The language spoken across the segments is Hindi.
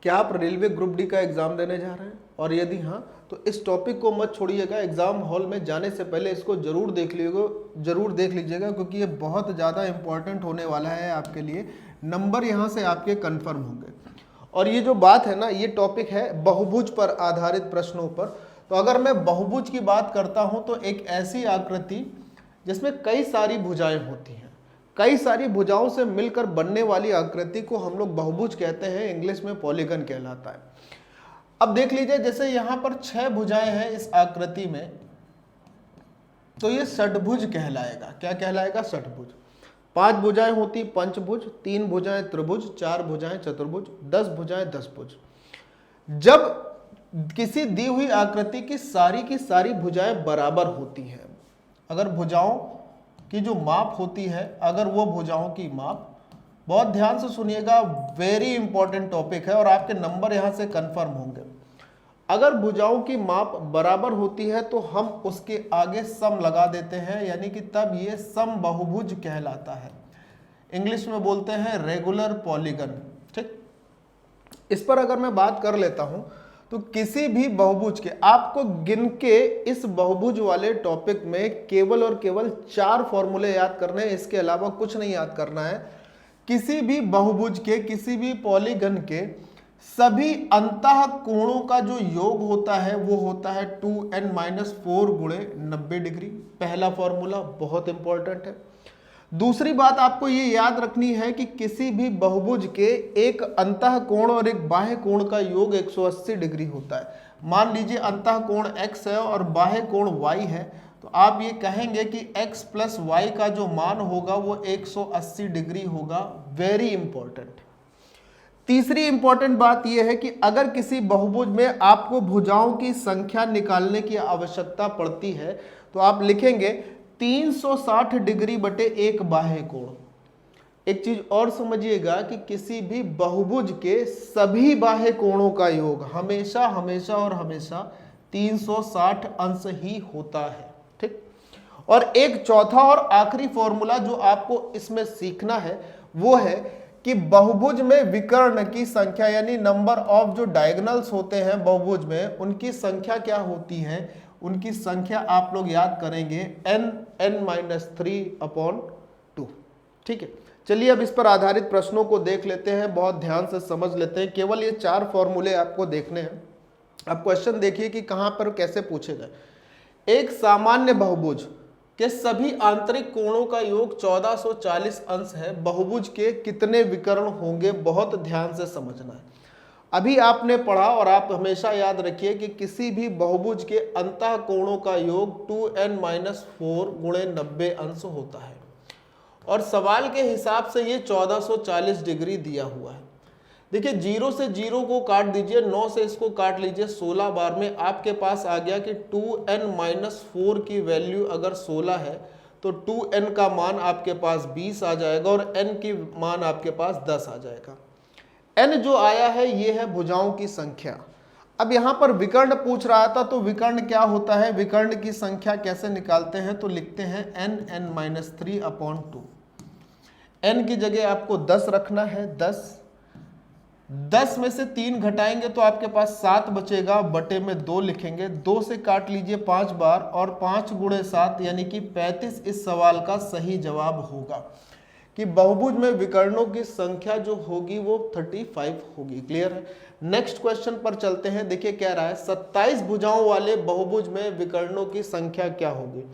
क्या आप रेलवे ग्रुप डी का एग्जाम देने जा रहे हैं, और यदि हाँ तो इस टॉपिक को मत छोड़िएगा। एग्जाम हॉल में जाने से पहले इसको जरूर देख लीजिएगा क्योंकि ये बहुत ज़्यादा इंपॉर्टेंट होने वाला है आपके लिए। नंबर यहाँ से आपके कंफर्म होंगे। और ये जो बात है ना, ये टॉपिक है बहुभुज पर आधारित प्रश्नों पर। तो अगर मैं बहुभुज की बात करता हूँ तो एक ऐसी आकृति जिसमें कई सारी भुजाएं होती हैं, कई सारी भुजाओं से मिलकर बनने वाली आकृति को हम लोग बहुभुज कहते हैं, इंग्लिश में पॉलीगन कहलाता है। अब देख लीजिए, जैसे यहां पर 6 भुजाएं हैं इस आकृति में, तो ये षटभुज कहलाएगा। क्या कहलाएगा? षटभुज। 5 भुजाएं होती पंचभुज, 3 भुजाएं त्रिभुज, 4 भुजाएं चतुर्भुज, 10 भुजाएं दशभुज। जब किसी दी हुई आकृति की सारी भुजाएं बराबर होती हैं, अगर भुजाओं की जो माप होती है, अगर वो भुजाओं की माप, बहुत ध्यान से सुनिएगा, वेरी इंपॉर्टेंट टॉपिक है और आपके नंबर यहां से कंफर्म होंगे। अगर भुजाओं की माप बराबर होती है तो हम उसके आगे सम लगा देते हैं, यानी कि तब ये सम बहुभुज कहलाता है। इंग्लिश में बोलते हैं रेगुलर पॉलीगन। ठीक, इस पर अगर मैं बात कर लेता हूं तो किसी भी बहुभुज के, आपको गिन के इस बहुभुज वाले टॉपिक में केवल और केवल 4 फॉर्मूले याद करने हैं, इसके अलावा कुछ नहीं याद करना है। किसी भी बहुभुज के, किसी भी पॉलीगन के सभी अंतः कोणों का जो योग होता है वो होता है 2n-4 गुणे 90 डिग्री। पहला फॉर्मूला बहुत इंपॉर्टेंट है। दूसरी बात आपको ये याद रखनी है कि किसी भी बहुभुज के एक अंतः कोण और एक बाह्य कोण का योग 180 डिग्री होता है। मान लीजिए अंतः कोण x है और बाह्य कोण y है, तो आप ये कहेंगे कि x प्लस वाई का जो मान होगा वो 180 डिग्री होगा। Very important. तीसरी इंपॉर्टेंट बात यह है कि अगर किसी बहुभुज में आपको भुजाओं की संख्या निकालने की आवश्यकता पड़ती है तो आप लिखेंगे 360 डिग्री बटे एक बाह्य कोण। एक चीज और समझिएगा कि किसी भी बहुभुज के सभी बाह्य कोणों का योग हमेशा हमेशा और हमेशा 360 अंश ही होता है। ठीक, और एक चौथा और आखिरी फॉर्मूला जो आपको इसमें सीखना है वो है कि बहुभुज में विकर्ण की संख्या, यानी नंबर ऑफ जो डायगोनल्स होते हैं बहुभुज में, उनकी संख्या क्या होती है? उनकी संख्या आप लोग याद करेंगे n-3/2। ठीक है, चलिए अब इस पर आधारित प्रश्नों को देख लेते हैं, बहुत ध्यान से समझ लेते हैं। केवल ये 4 फॉर्मूले आपको देखने हैं। अब क्वेश्चन देखिए कि कहां पर कैसे पूछे गए। एक सामान्य बहुभुज के सभी आंतरिक कोणों का योग 1440 अंश है, बहुभुज के कितने विकर्ण होंगे? बहुत ध्यान से समझना है। अभी आपने पढ़ा और आप हमेशा याद रखिए कि किसी भी बहुभुज के अंतः कोणों का योग 2n-4 गुणे 90 अंश होता है, और सवाल के हिसाब से ये 1440 डिग्री दिया हुआ है। देखिए, 0 से 0 को काट दीजिए, 9 से इसको काट लीजिए, 16 बार में आपके पास आ गया कि 2n-4 की वैल्यू अगर 16 है तो 2n का मान आपके पास 20 आ जाएगा और n की मान आपके पास 10 आ जाएगा। n जो आया है ये है भुजाओं की संख्या। अब यहां पर विकर्ण पूछ रहा था, तो विकर्ण क्या होता है, विकर्ण की संख्या कैसे निकालते हैं? तो लिखते हैं n-3/2। n की जगह आपको 10 रखना है। 10 में से 3 घटाएंगे तो आपके पास 7 बचेगा, बटे में 2 लिखेंगे। 2 से काट लीजिए 5 बार और 5 गुणे 7 यानी कि 35 इस सवाल का सही जवाब होगा कि बहुभुज में विकर्णों की संख्या जो होगी वो 35 होगी। क्लियर है? नेक्स्ट क्वेश्चन पर चलते हैं। देखिए क्या रहा है, 27 भुजाओं वाले बहुभुज में विकर्णों की संख्या क्या होगी?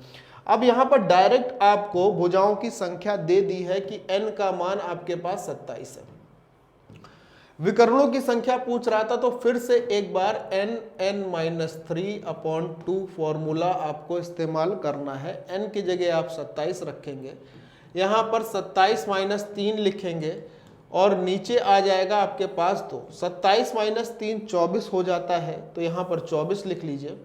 अब यहां पर डायरेक्ट आपको भुजाओं की संख्या दे दी है कि n का मान आपके पास 27 है। विकर्णों की संख्या पूछ रहा था, तो फिर से एक बार n-3/2 फॉर्मूला आपको इस्तेमाल करना है। n की जगह आप 27 रखेंगे, यहाँ पर 27 - 3 लिखेंगे और नीचे आ जाएगा आपके पास 2। 27 - 3 24 हो जाता है, तो यहाँ पर 24 लिख लीजिए।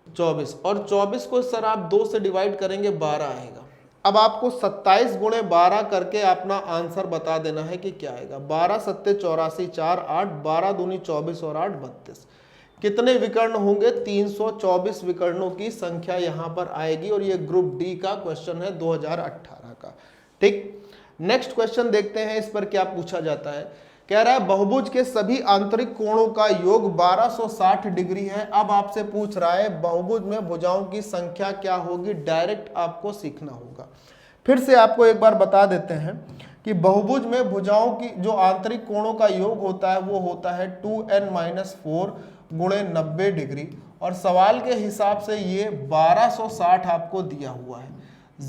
24 और 24 को सर आप 2 से डिवाइड करेंगे 12 आएगा। अब आपको 27 गुणे 12 करके अपना आंसर बता देना है कि क्या आएगा। 12 × 7 = 84, 4 8, 12 दूनी 24 और 8 32। कितने विकर्ण होंगे? 324 विकर्णों की संख्या यहां पर आएगी और ये ग्रुप डी का क्वेश्चन है 2018 का। ठीक, नेक्स्ट क्वेश्चन देखते हैं। इस पर क्या पूछा जाता है कह रहा है बहुभुज के सभी आंतरिक कोणों का योग 1260 डिग्री है। अब आपसे पूछ रहा है बहुभुज में भुजाओं की संख्या क्या होगी, डायरेक्ट आपको सीखना होगा। फिर से आपको एक बार बता देते हैं कि बहुभुज में भुजाओं की जो आंतरिक कोणों का योग होता है वो होता है 2n-4 गुणे 90 डिग्री, और सवाल के हिसाब से ये 1260 आपको दिया हुआ है।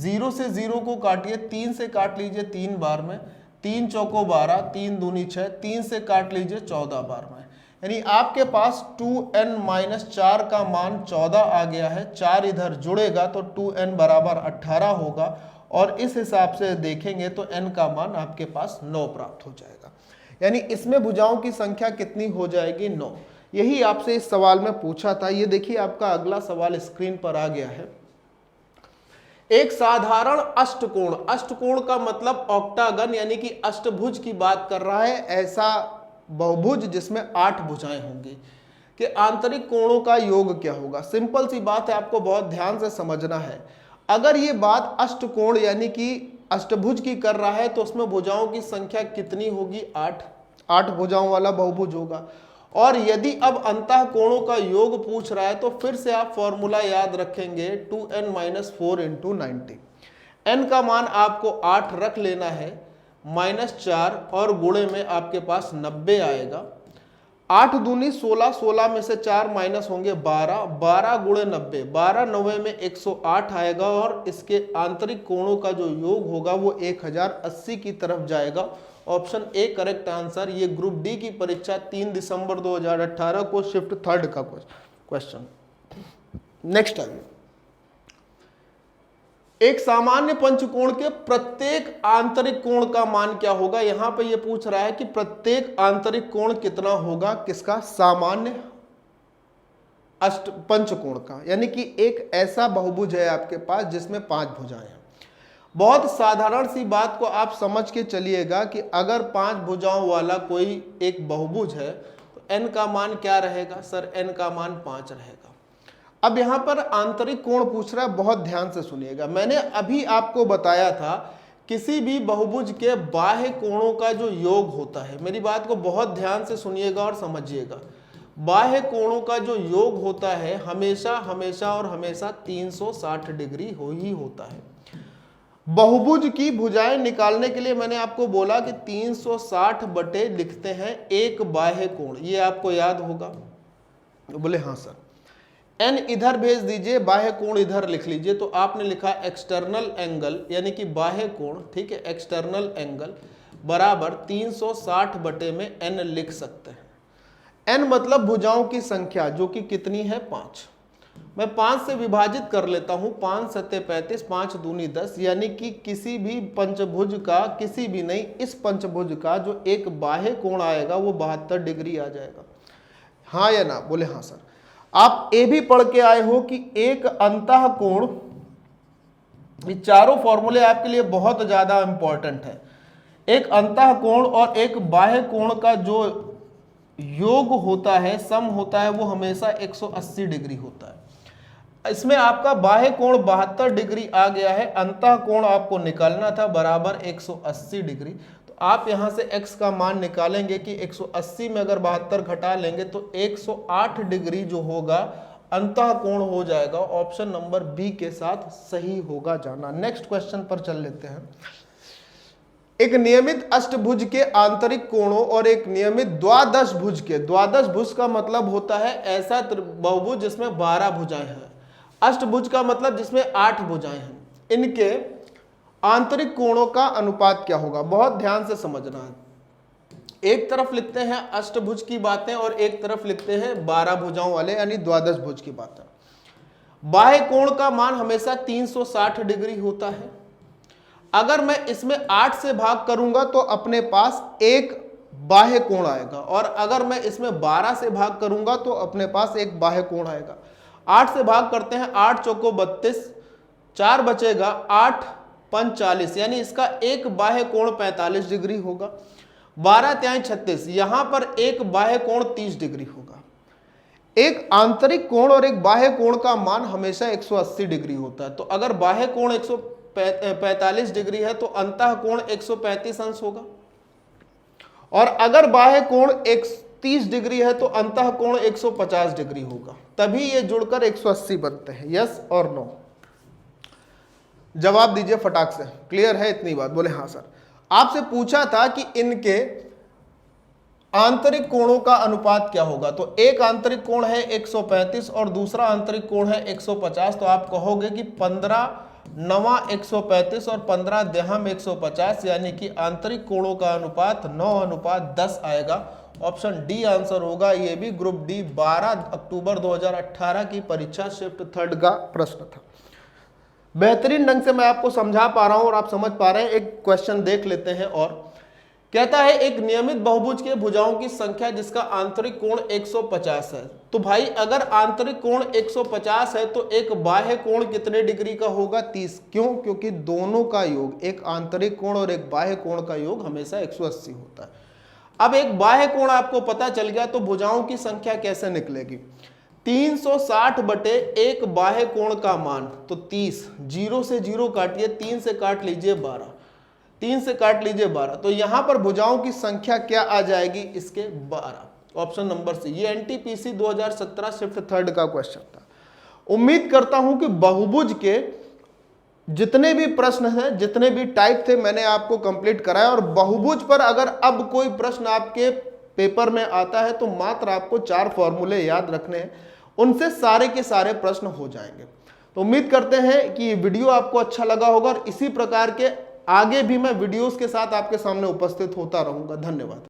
0 से 0 को काटिए, 3 से काट लीजिए 3 बार में, 3 चौको 12, 3 दूनी 6, 3 से काट लीजिए 14 बार में, यानी आपके पास 2n-4 का मान 14 आ गया है। 4 इधर जुड़ेगा तो 2n बराबर 18 होगा, और इस हिसाब से देखेंगे तो n का मान आपके पास 9 प्राप्त हो जाएगा। यानी इसमें भुजाओं की संख्या कितनी हो जाएगी, 9। यही आपसे इस सवाल में पूछा था। ये देखिए आपका अगला सवाल स्क्रीन पर आ गया है। एक साधारण अष्टकोण, अष्टकोण का मतलब ऑक्टागन यानी कि अष्टभुज की बात कर रहा है, ऐसा बहुभुज जिसमें 8 भुजाएं होंगी, कि आंतरिक कोणों का योग क्या होगा। सिंपल सी बात है, आपको बहुत ध्यान से समझना है। अगर ये बात अष्टकोण यानी कि अष्टभुज की कर रहा है तो उसमें भुजाओं की संख्या कितनी होगी, 8 भुजाओं वाला बहुभुज होगा। और यदि अब अंतः कोणों का योग पूछ रहा है तो फिर से आप फॉर्मूला याद रखेंगे 2n-4 × 90। n का मान आपको 8 रख लेना है, -4 और गुणे में आपके पास 90 आएगा। 8 दूनी 16, 16 में से 4 माइनस होंगे 12, 12 गुणे 90, 12 9 में 108 आएगा, और इसके आंतरिक कोणों का जो योग होगा वो 1080 की तरफ जाएगा। Option A correct answer. ये ग्रुप डी की परीक्षा 3 दिसंबर 2018 को शिफ्ट 3 का क्वेश्चन। नेक्स्ट आइए, एक सामान्य पंचकोण के प्रत्येक आंतरिक कोण का मान क्या होगा। यहां पे ये पूछ रहा है कि प्रत्येक आंतरिक कोण कितना होगा, किसका, सामान्य पंचकोण का, यानी कि एक ऐसा बहुभुज है आपके पास जिसमें 5 भुजाएं हैं। बहुत साधारण सी बात को आप समझ के चलिएगा कि अगर 5 भुजाओं वाला कोई एक बहुभुज है तो n का मान क्या रहेगा, सर n का मान 5 रहेगा। अब यहां पर आंतरिक कोण पूछ रहा है, बहुत ध्यान से सुनिएगा। मैंने अभी आपको बताया था किसी भी बहुभुज के बाह्य कोणों का जो योग होता है, मेरी बात को बहुत ध्यान से सुनिएगा और समझिएगा। बाह्य कोणों का जो योग होता है हमेशा हमेशा और हमेशा 360 डिग्री ही होता है। बहुभुज की भुजाएं निकालने के लिए मैंने आपको बोला कि 360 बटे लिखते हैं एक बाह्य कोण, ये आपको याद होगा। बोले हाँ सर। n इधर भेज दीजिए, बाह्य कोण इधर लिख लीजिए, तो आपने लिखा एक्सटर्नल एंगल यानी कि बाह्य कोण, ठीक है, एक्सटर्नल एंगल बराबर 360 बटे में n लिख सकते हैं। n मतलब भुजाओं की संख्या जो कि कितनी है, 5। मैं 5 से विभाजित कर लेता हूं, 5 सत्ते 35, 5 दूनी 10, यानी कि किसी भी पंचभुज का, किसी भी नहीं, इस पंचभुज का जो एक बाह्य कोण आएगा वो 72 डिग्री आ जाएगा। हाँ या ना, बोले हाँ सर। आप ये भी पढ़ के आए हो कि एक अंतः कोण, ये चारों फॉर्मूले आपके लिए बहुत ज्यादा इंपॉर्टेंट है। एक अंतः कोण और एक बाह्य कोण का जो योग होता है, सम होता है, वो हमेशा 180 डिग्री होता है। इसमें आपका बाह्य कोण 72 डिग्री आ गया है, अंतः कोण आपको निकालना था बराबर 180 डिग्री। तो आप यहां से x का मान निकालेंगे कि 180 में अगर 72 घटा लेंगे तो 108 डिग्री जो होगा अंतः कोण हो जाएगा। ऑप्शन नंबर बी के साथ सही होगा जाना। नेक्स्ट क्वेश्चन पर चल लेते हैं। एक नियमित अष्टभुज के आंतरिक कोणों और एक नियमित द्वादश भुज के, द्वादश भुज का मतलब होता है ऐसा बहुभुज जिसमें 12 भुजाएं हैं, अष्टभुज का मतलब जिसमें 8 भुजाएं हैं, इनके आंतरिक कोणों का अनुपात क्या होगा, बहुत ध्यान से समझना है। एक तरफ लिखते हैं अष्टभुज की बातें और एक तरफ लिखते हैं 12 भुजाओं वाले यानी द्वादश भुज की बातें। बाह्य कोण का मान हमेशा 360 डिग्री होता है। अगर मैं इसमें 8 से भाग करूंगा तो अपने पास एक बाह्य कोण आएगा, और अगर मैं इसमें 12 से भाग करूंगा तो अपने पास एक बाह्य कोण आएगा। 8 से भाग करते हैं, 8 चौको 32, 4 बचेगा, 8 पंच 40, यानी इसका एक बाह्य कोण 45 डिग्री होगा। 12 त्याई 36, यहां पर एक बाह्य कोण 30 डिग्री होगा। एक आंतरिक कोण और एक बाह्य कोण का मान हमेशा 180 डिग्री होता है। तो अगर बाह्य कोण 145 डिग्री है तो अंतः कोण 135 अंश होगा। और अगर बाह्य कोण 30 डिग्री है तो अंतः कोण 150 डिग्री होगा, तभी ये जुड़कर 180 बनते हैं। यस और नो? जवाब दीजिए फटाक से। क्लियर है इतनी बात? बोले हाँ सर। आपसे पूछा था कि इनके आंतरिक कोणों का अनुपात क्या होगा, तो एक आंतरिक कोण है 135 और दूसरा आंतरिक कोण है 150, तो आप कहोगे कि 15 9 135 और 15 10 150, यानी कि आंतरिक कोणों का अनुपात 9:10 आएगा। ऑप्शन डी आंसर होगा। ये भी ग्रुप डी 12 अक्टूबर 2018 की परीक्षा शिफ्ट 3 का प्रश्न था। बेहतरीन ढंग से मैं आपको समझा पा रहा हूं और आप समझ पा रहे हैं। एक क्वेश्चन देख लेते हैं। और कहता है एक नियमित बहुभुज के भुजाओं की संख्या जिसका आंतरिक कोण 150 है। तो भाई अगर आंतरिक कोण 150 है तो एक बाह्य कोण कितने डिग्री का होगा? 30। क्यों? क्योंकि दोनों का योग, एक आंतरिक कोण और एक बाह्य कोण का योग हमेशा 180 होता है। अब एक बाह्य कोण आपको पता चल गया तो भुजाओं की संख्या कैसे निकलेगी? 360 बटे एक बाह्य कोण का मान, तो 30, 0 से 0 काटिए, 3 से काट लीजिए 12, 3 से काट लीजिए 12, तो यहां पर भुजाओं की संख्या क्या आ जाएगी? इसके 12। Option number C. ये एनटीपीसी 2017 शिफ्ट 3 का क्वेश्चन था। उम्मीद करता हूं कि बहुभुज के जितने भी प्रश्न हैं, जितने भी टाइप थे, मैंने आपको कंप्लीट कराया। और बहुभुज पर अगर अब कोई प्रश्न आपके पेपर में आता है तो मात्र आपको 4 फॉर्मूले याद रखने हैं, उनसे सारे के सारे प्रश्न हो जाएंगे। तो उम्मीद करते हैं कि ये वीडियो आपको अच्छा लगा होगा और इसी प्रकार के आगे भी मैं वीडियोस के साथ आपके सामने उपस्थित होता रहूंगा। धन्यवाद।